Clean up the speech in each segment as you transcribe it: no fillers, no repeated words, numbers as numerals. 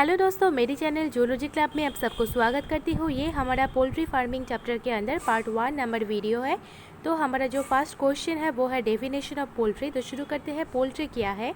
Hello दोस्तों, मेरी channel zoology club में आप सबको स्वागत करती हूँ। ये हमारा पोल्ट्री फार्मिंग चैप्टर के अंदर पार्ट 1 नंबर वीडियो है। तो हमारा जो फर्स्ट क्वेश्चन है वो है डेफिनेशन ऑफ पोल्ट्री। तो शुरू करते हैं। पोल्ट्री क्या है?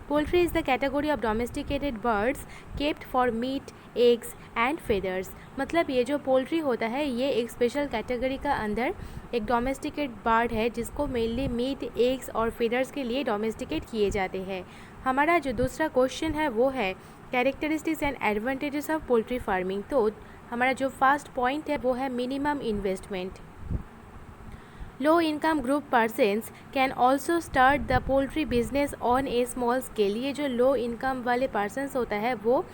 Poultry is the category of domesticated birds kept for meet, eggs and feathers. मतलब ये जो पोल्ट्री होता है ये एक स्पेशल कैटेगरी का अंदर एक डोमेस्टिकेट बर्ड है जिसको मेनली मीट, एग्स और फेदर्स के लिए डोमेस्टिकेट किए जाते हैं। हमारा जो दूसरा क्वेश्चन है वो है characteristics and advantages of poultry farming. तो हमारा जो फर्स्ट पॉइंट है वो है minimum investment. Low income group persons can also start the poultry business on A small scale. ये जो लो इनकम वाले पर्सन्स होता है वो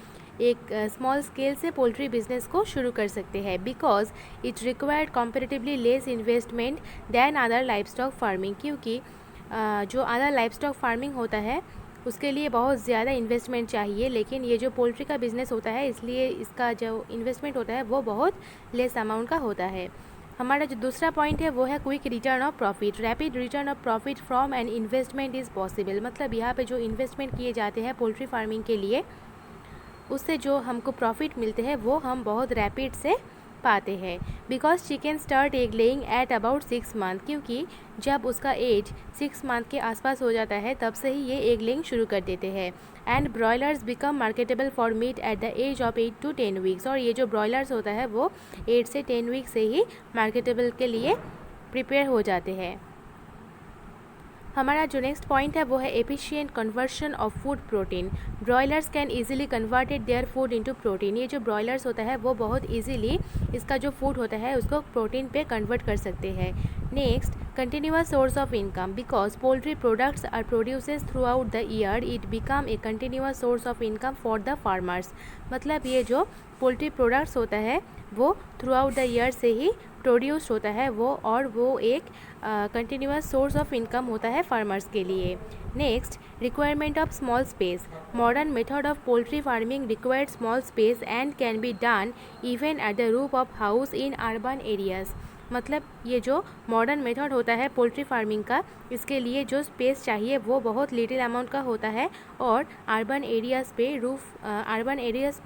एक स्मॉल स्केल से पोल्ट्री बिजनेस को शुरू कर सकते हैं because it required comparatively less investment than other life stock farming. क्योंकि जो अदर लाइफ स्टॉक फार्मिंग होता है उसके लिए बहुत ज़्यादा इन्वेस्टमेंट चाहिए, लेकिन ये जो पोल्ट्री का बिज़नेस होता है इसलिए इसका जो इन्वेस्टमेंट होता है वो बहुत लेस अमाउंट का होता है। हमारा जो दूसरा पॉइंट है वो है quick return of profit. Rapid return of profit from an investment is possible. मतलब यहाँ पे जो इन्वेस्टमेंट किए जाते हैं पोल्ट्री फार्मिंग के लिए उससे जो हमको प्रॉफिट मिलते हैं वो हम बहुत रैपिड से पाते हैं। Because chicken start egg laying at about 6 month. क्योंकि जब उसका एज 6 मंथ के आसपास हो जाता है तब से ही ये एग लेइंग शुरू कर देते हैं। And broilers become marketable for meat at the age of 8 to 10 weeks. और ये जो ब्रॉयलर्स होता है वो 8 से 10 वीक से ही मार्केटेबल के लिए प्रिपेयर हो जाते हैं। हमारा जो नेक्स्ट पॉइंट है वो है efficient conversion of food protein. Broilers can easily converted their food into protein. ये जो ब्रॉयलर्स होता है वो बहुत इजीली इसका जो फूड होता है उसको प्रोटीन पे कन्वर्ट कर सकते हैं। Next, continuous source of income. Because poultry products are produces throughout the year it become a continuous source of income for the farmers. मतलब ये जो पोल्ट्री प्रोडक्ट्स होता है वो थ्रू आउट द ईयर से ही प्रोड्यूस होता है वो एक कंटिन्यूअस सोर्स ऑफ इनकम होता है फार्मर्स के लिए। Next, requirement of small space. Modern method of poultry farming required small space and can be done even at the roof of house in urban areas. मतलब ये जो modern method होता है poultry farming का इसके लिए जो स्पेस चाहिए वो बहुत लिटिल अमाउंट का होता है और अर्बन एरियाज़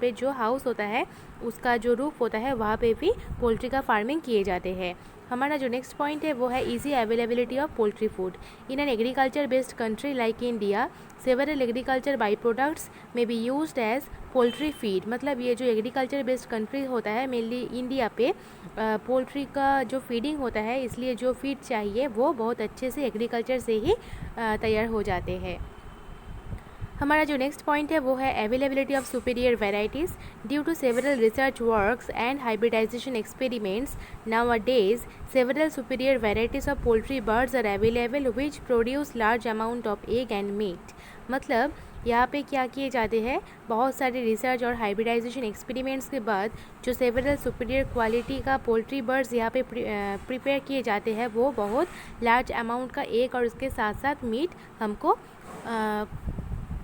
पे जो हाउस होता है उसका जो रूफ होता है वहाँ पे भी पोल्ट्री का फार्मिंग किए जाते हैं। हमारा जो नेक्स्ट पॉइंट है वो है easy availability of poultry food. In an agriculture based country like India several agriculture byproducts may be used as poultry feed. मतलब ये जो एग्रीकल्चर बेस्ड कंट्री होता है मेनली इंडिया पे पोल्ट्री का जो फीडिंग होता है इसलिए जो फीड चाहिए वो बहुत अच्छे से एग्रीकल्चर से ही तैयार हो जाते हैं। हमारा जो नेक्स्ट पॉइंट है वो है availability of superior varieties. Due to several research works and hybridisation experiments nowadays several superior varieties of poultry birds are available which produce large amount of egg and meat। मतलब यहाँ पे क्या किए जाते हैं, बहुत सारे रिसर्च और हाइब्रिडाइजेशन एक्सपेरिमेंट्स के बाद जो सेवरल सुपीरियर क्वालिटी का पोल्ट्री बर्ड्स यहाँ पे प्रिपेयर किए जाते हैं वो बहुत लार्ज अमाउंट का एग और उसके साथ साथ मीट हमको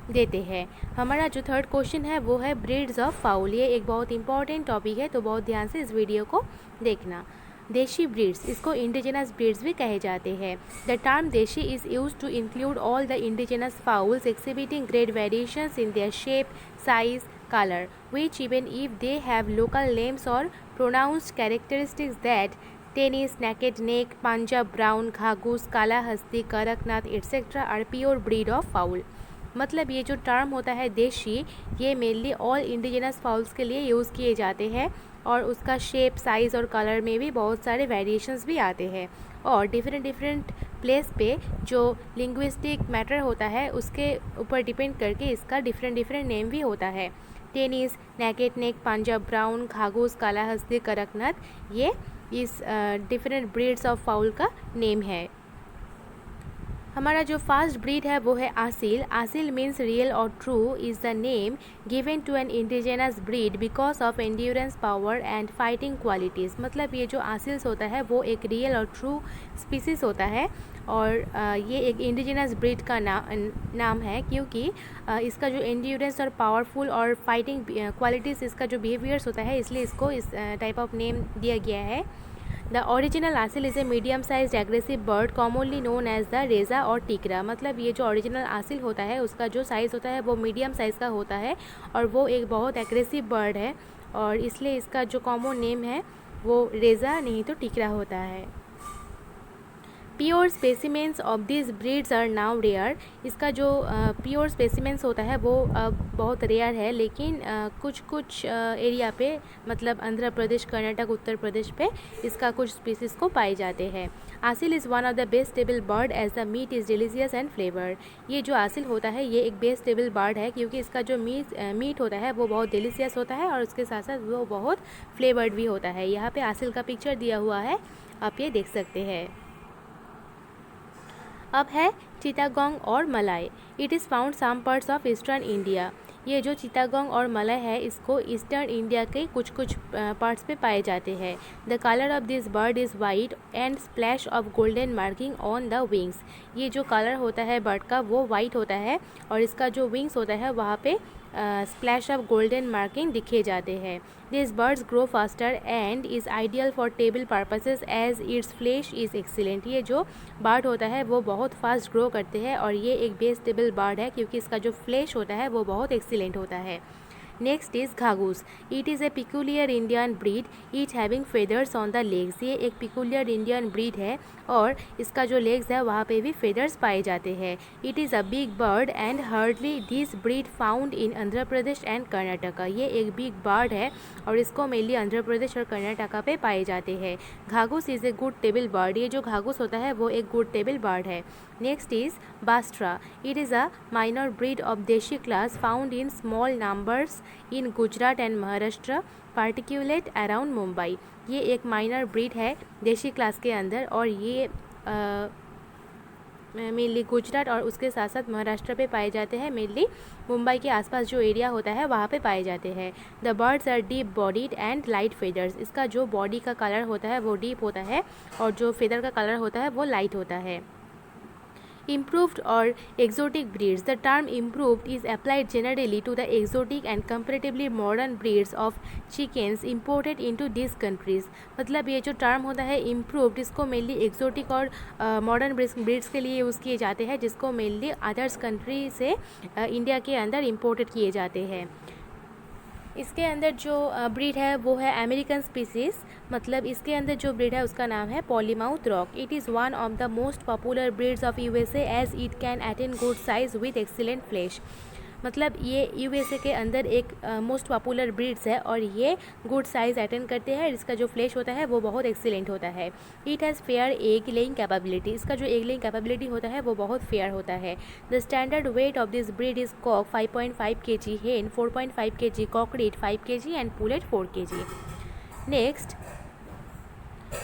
देते हैं। हमारा जो थर्ड क्वेश्चन है वो है ब्रीड्स ऑफ फाउल। ये एक बहुत इंपॉर्टेंट टॉपिक है तो बहुत ध्यान से इस वीडियो को देखना। देशी ब्रीड्स, इसको इंडिजिनस ब्रीड्स भी कहे जाते हैं। The term desi is use to include all the indigenous fowls exhibiting great variations in their shape, size, colour which even if they have local names or pronounced characteristics that tennis, naked neck, Punjab brown, Ghagus, Kalahasti, Kadaknath etcetera are pure breed of fowl. मतलब ये जो term होता है देशी ये mainly all indigenous fowls के लिए use किए जाते हैं और उसका शेप, साइज़ और कलर में भी बहुत सारे वेरिएशंस भी आते हैं और डिफरेंट प्लेस पे जो लिंग्विस्टिक मैटर होता है उसके ऊपर डिपेंड करके इसका डिफरेंट नेम भी होता है। Tennis, naked neck, Punjab brown, Ghagus, Kalahasti, Kadaknath ये इस डिफरेंट ब्रीड्स ऑफ फाउल का नेम है। हमारा जो फर्स्ट ब्रीड है वो है Aseel. Aseel means real or true is the name given to an indigenous breed because of endurance power and fighting qualities. मतलब ये जो आसिल्स होता है वो एक रियल और ट्रू स्पीसीज़ होता है और ये एक इंडिजिनस ब्रीड का नाम है क्योंकि इसका जो एंड्योरेंस और पावरफुल और फाइटिंग क्वालिटीज़ इसका जो बिहेवियर्स होता है इसलिए इसको इस टाइप ऑफ नेम दिया गया है। The original Aseel is a medium size aggressive bird commonly known as the Reza or Tikra. मतलब ये जो ओरिजिनल आसिल होता है उसका जो साइज़ होता है वो मीडियम साइज़ का होता है और वो एक बहुत एग्रेसिव बर्ड है और इसलिए इसका जो कॉमन नेम है वो रेजा नहीं तो टिकरा होता है। Pure specimens of this breeds are now rare. इसका जो प्योर स्पेसिमेंस होता है वो बहुत रेयर है, लेकिन कुछ कुछ एरिया पे मतलब आंध्र प्रदेश, कर्नाटक, उत्तर प्रदेश पे इसका कुछ स्पीसीज़ को पाए जाते हैं। Aseel is one of the best table bird as the meat is delicious and flavour. ये जो आसिल होता है ये एक बेस्ट टेबल बर्ड है क्योंकि इसका जो मीट होता है वो बहुत डिलीशियस होता है और उसके साथ साथ वो बहुत फ्लेवर्ड भी होता है। यहाँ पे आसिल का पिक्चर दिया हुआ है, आप ये देख सकते हैं। अब है चिटागोंग और Malay. It is found some parts of eastern India. ये जो चिटागोंग और मलय है इसको ईस्टर्न इंडिया के कुछ कुछ पार्ट्स पे पाए जाते हैं। The colour of this bird is white and splash of golden marking on the wings. ये जो कलर होता है बर्ड का वो वाइट होता है और इसका जो विंग्स होता है वहाँ पे स्प्लैश ऑफ गोल्डन मार्किंग दिखे जाते हैं। This birds grow faster and is ideal for table purposes as its flesh is excellent. ये जो बर्ड होता है वो बहुत फास्ट ग्रो करते हैं और ये एक बेस्ट टेबल बर्ड है क्योंकि इसका जो फ्लैश होता है वो बहुत एक्सीलेंट होता है। Next is Ghagus. It is a peculiar Indian breed each having feathers on the legs. ये एक पिकुलियर इंडियन ब्रीड है और इसका जो लेग्स है वहाँ पे भी फेदर्स पाए जाते हैं। It is a big bird and hardly this breed found in Andhra Pradesh and Karnataka. ये एक बिग बर्ड है और इसको मेनली आंध्र प्रदेश और कर्नाटका पे पाए जाते हैं। Ghagus is a good table bird. ये जो घाघूस होता है वो एक गुड टेबल बर्ड है। Next is Bastra. It is a minor breed of desi class found in small numbers in Gujarat and Maharashtra particulate around Mumbai. ये एक माइनर ब्रीड है देशी क्लास के अंदर और ये मेनली गुजरात और उसके साथ साथ महाराष्ट्र पे पाए जाते हैं। मेनली मुंबई के आसपास जो एरिया होता है वहाँ पे पाए जाते हैं। The birds are deep bodied and light feathers. इसका जो बॉडी का कलर होता है वो डीप होता है और जो फेदर का कलर होता है वो लाइट होता है। Improved or exotic breeds. The term improved is applied generally to the exotic and comparatively modern breeds of chickens imported into these countries. मतलब ये जो टर्म होता है improved इसको मेनली एक्जोटिक और मॉडर्न ब्रीड्स के लिए यूज़ किए जाते हैं जिसको मेनली अदर्स कंट्री से इंडिया के अंदर इम्पोर्टेड किए जाते हैं। इसके अंदर जो ब्रीड है वो है अमेरिकन स्पीसीज़। मतलब इसके अंदर जो ब्रीड है उसका नाम है Plymouth Rock. It is one of the most popular breeds of USA as it can attain good size with excellent flesh. मतलब ये यूएसए के अंदर एक मोस्ट पॉपुलर ब्रीड्स है और ये गुड साइज अटेंड करते हैं। इसका जो फ्लैश होता है वो बहुत एक्सीलेंट होता है। It has fair egg laying capability. इसका जो एग लेइंग कैपेबिलिटी होता है वो बहुत फेयर होता है। The standard weight of this breed is cock 5.5 kg, hen 4.5 kg, cockerel 5 kg and pullet 4 kg। Next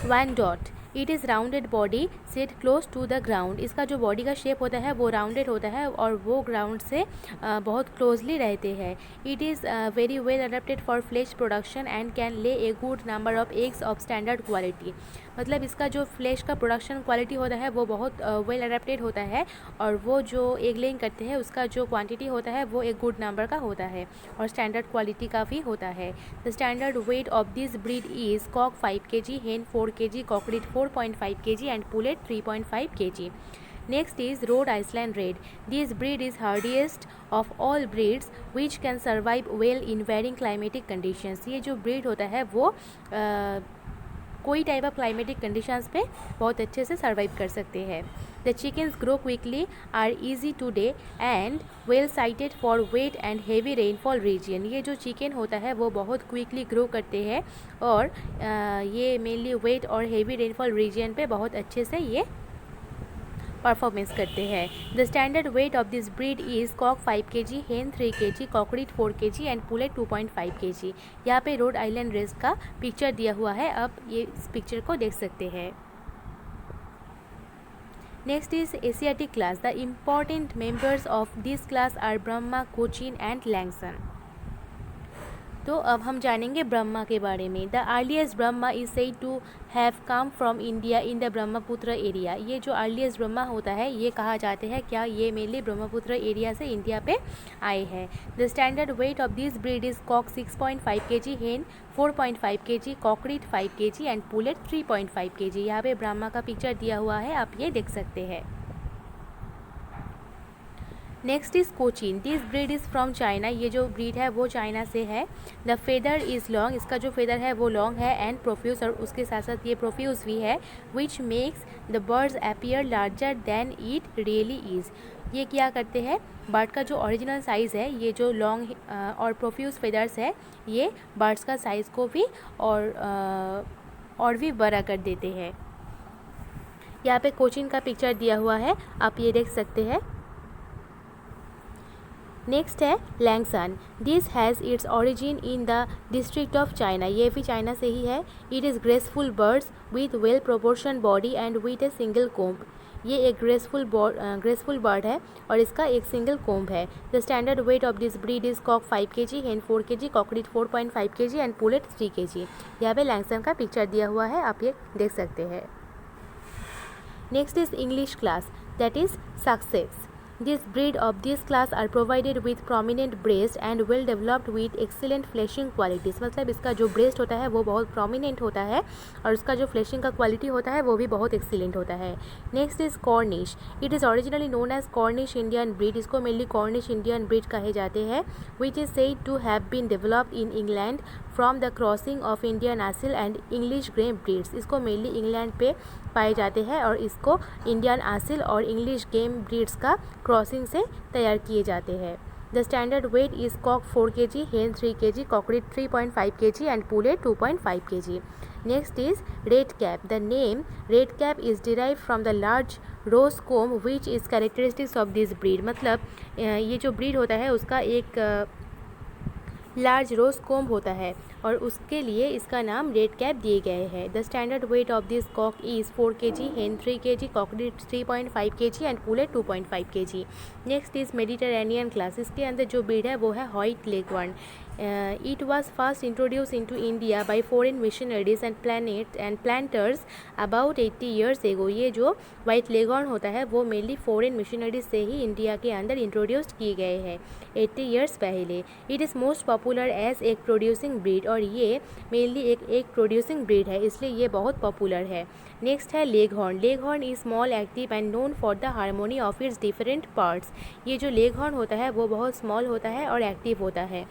Wyandotte. It is rounded body set close to the ground. इसका जो body का shape होता है वो राउंडेड होता है और वो ग्राउंड से बहुत क्लोजली रहते हैं। It is very well adapted for flesh production and can lay a good number of eggs of standard quality. मतलब इसका जो फ्लैश का प्रोडक्शन क्वालिटी होता है वो बहुत वेल अडेप्टेड होता है और वो जो एग लेइंग करते हैं उसका जो क्वांटिटी होता है वो एक गुड नंबर का होता है और स्टैंडर्ड क्वालिटी का भी होता है। The standard weight of this breed is cock 5 kg, hen 4 kg, cockerel 4.5 kg and pullet 3.5 kg। Next is Rhode Island Red. This breed is hardiest of all breeds which can survive well in varying climatic conditions. ये जो breed होता है वो कोई type of climatic conditions पे बहुत अच्छे से सर्वाइव कर सकते हैं। The chickens grow quickly, are easy to day and well suited for wet and heavy rainfall region. ये जो चिकन होता है वो बहुत क्विकली ग्रो करते हैं और ये मेनली वेट और हेवी रेनफॉल रीजन पे बहुत अच्छे से ये परफॉर्मेंस करते हैं। The standard weight of this breed is cock 5 kg, hen 3 kg, cockerel 4 kg and pullet 2.5 kg। यहाँ पे रोड आइलैंड रेड का पिक्चर दिया हुआ है, आप ये इस पिक्चर को देख सकते हैं। Next is Asiatic class. The important members of this class are Brahma, Cochin and Langshan. तो अब हम जानेंगे ब्रह्मा के बारे में। The earliest Brahma is said to have come from India in the Brahmaputra area. ये जो अर्लीस्ट ब्रह्मा होता है ये कहा जाते हैं क्या ये मेनली ब्रह्मपुत्र एरिया से इंडिया पे आए हैं। The standard weight of this breed is cock 6.5 kg, hen 4.5 kg, cockerel 5 kg and pullet 3.5 kg। यहाँ पे ब्रह्मा का पिक्चर दिया हुआ है, आप ये देख सकते हैं। Next is Cochin. This breed is from China. ये जो ब्रीड है वो चाइना से है। The feather is long. इसका जो फेदर है वो लॉन्ग है एंड प्रोफ्यूज, और उसके साथ साथ ये प्रोफ्यूज भी है। Which makes the birds appear larger than it really is. ये क्या करते हैं, बर्ड का जो ओरिजिनल साइज़ है, ये जो लॉन्ग और प्रोफ्यूज फेदर्स है, ये बर्ड्स का साइज़ को भी और भी बड़ा कर देते हैं। यहाँ पे कोचिन का पिक्चर दिया हुआ है, आप ये देख सकते हैं। नेक्स्ट है Langshan. This has its origin in the district of China. ये भी चाइना से ही है। It is graceful birds with well proportion body and with a single comb. ये एक ग्रेसफुल बर्ड है और इसका एक सिंगल कोम्ब है। The standard weight of this breed is cock 5 kg, hen 4 kg, cockerel 4.5 kg and pullet 3 kg। यहाँ पे लैंगसान का पिक्चर दिया हुआ है, आप ये देख सकते हैं। Next is English class, that is success. This breed of this class are provided with prominent breast and well developed with excellent fleshing qualities। मतलब इसका जो breast होता है वो बहुत prominent होता है और उसका जो fleshing का quality होता है वो भी बहुत excellent होता है। Next is Cornish। It is originally known as Cornish Indian breed। इसको mainly Cornish Indian breed कहे जाते हैं, which is said to have been developed in England from the crossing of Indian Asil and English Grey breeds। इसको mainly England पे पाए जाते हैं और इसको इंडियन आसिल और इंग्लिश गेम ब्रीड्स का क्रॉसिंग से तैयार किए जाते हैं। The standard weight is cock 4 kg, hen 3 kg, cockerel 3.5 kg and pullet 2.5 kg। Next is red cap. The name red cap is derive from the large rose comb which is characteristics of this breed. मतलब ये जो breed होता है उसका एक large रोज comb होता है और उसके लिए इसका नाम रेड कैप दिए गए हैं। The standard weight of this cock is 4 kg, hen 3 kg, cockerel 3.5 kg and pullet 2.5 kg। Next is Mediterranean class. इसके अंदर जो ब्रीड है वो है white leghorn. It was first introduced into India by foreign missionaries and planters about 80 years ago। ये जो white leghorn होता है वो मेनली फॉरेन मिशनरीज से ही इंडिया के अंदर इंट्रोड्यूस किए गए हैं 80 years पहले। It is most popular as egg producing breed, और ये मेनली एक प्रोड्यूसिंग ब्रीड है इसलिए ये बहुत पॉपुलर है। नेक्स्ट है leghorn. Leghorn is small, active and known for the harmony of its different parts. ये जो लेगहॉर्न होता है वो बहुत स्मॉल होता है और एक्टिव होता है।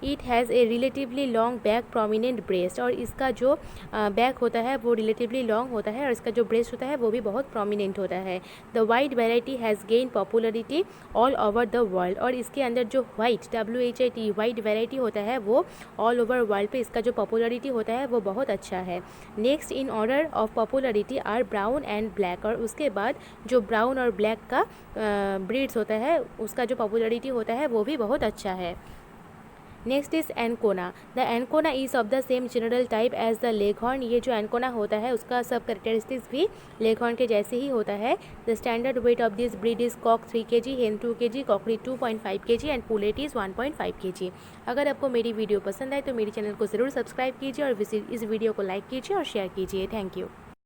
It has a relatively long back, prominent breast, और इसका जो बैक होता है वो रिलेटिवली लॉन्ग होता है और इसका जो ब्रेस्ट होता है वो भी बहुत प्रोमिनेंट होता है। The white variety has gain popularity all over the world, और इसके अंदर जो वाइट WHIT वाइट वेराइटी होता है वो ऑल ओवर वर्ल्ड पे इसका जो पॉपुलरिटी होता है वो बहुत अच्छा है। Next in order of popularity are brown and black, और उसके बाद जो ब्राउन और ब्लैक का ब्रीड्स होता है उसका जो पॉपुलरिटी होता है वो भी बहुत अच्छा है। Next is Ancona. The Ancona is of the same general type as the Leghorn. ये जो एनकोना होता है उसका सब कैरेक्टरिस्टिक्स भी लेगहॉर्न के जैसे ही होता है। The standard weight of this breed is cock 3 kg, hen 2 kg, cockerel 2.5 kg and pullet is 1.5 kg। अगर आपको मेरी वीडियो पसंद आए तो मेरे चैनल को ज़रूर सब्सक्राइब कीजिए और इस वीडियो को लाइक कीजिए और शेयर कीजिए। Thank you.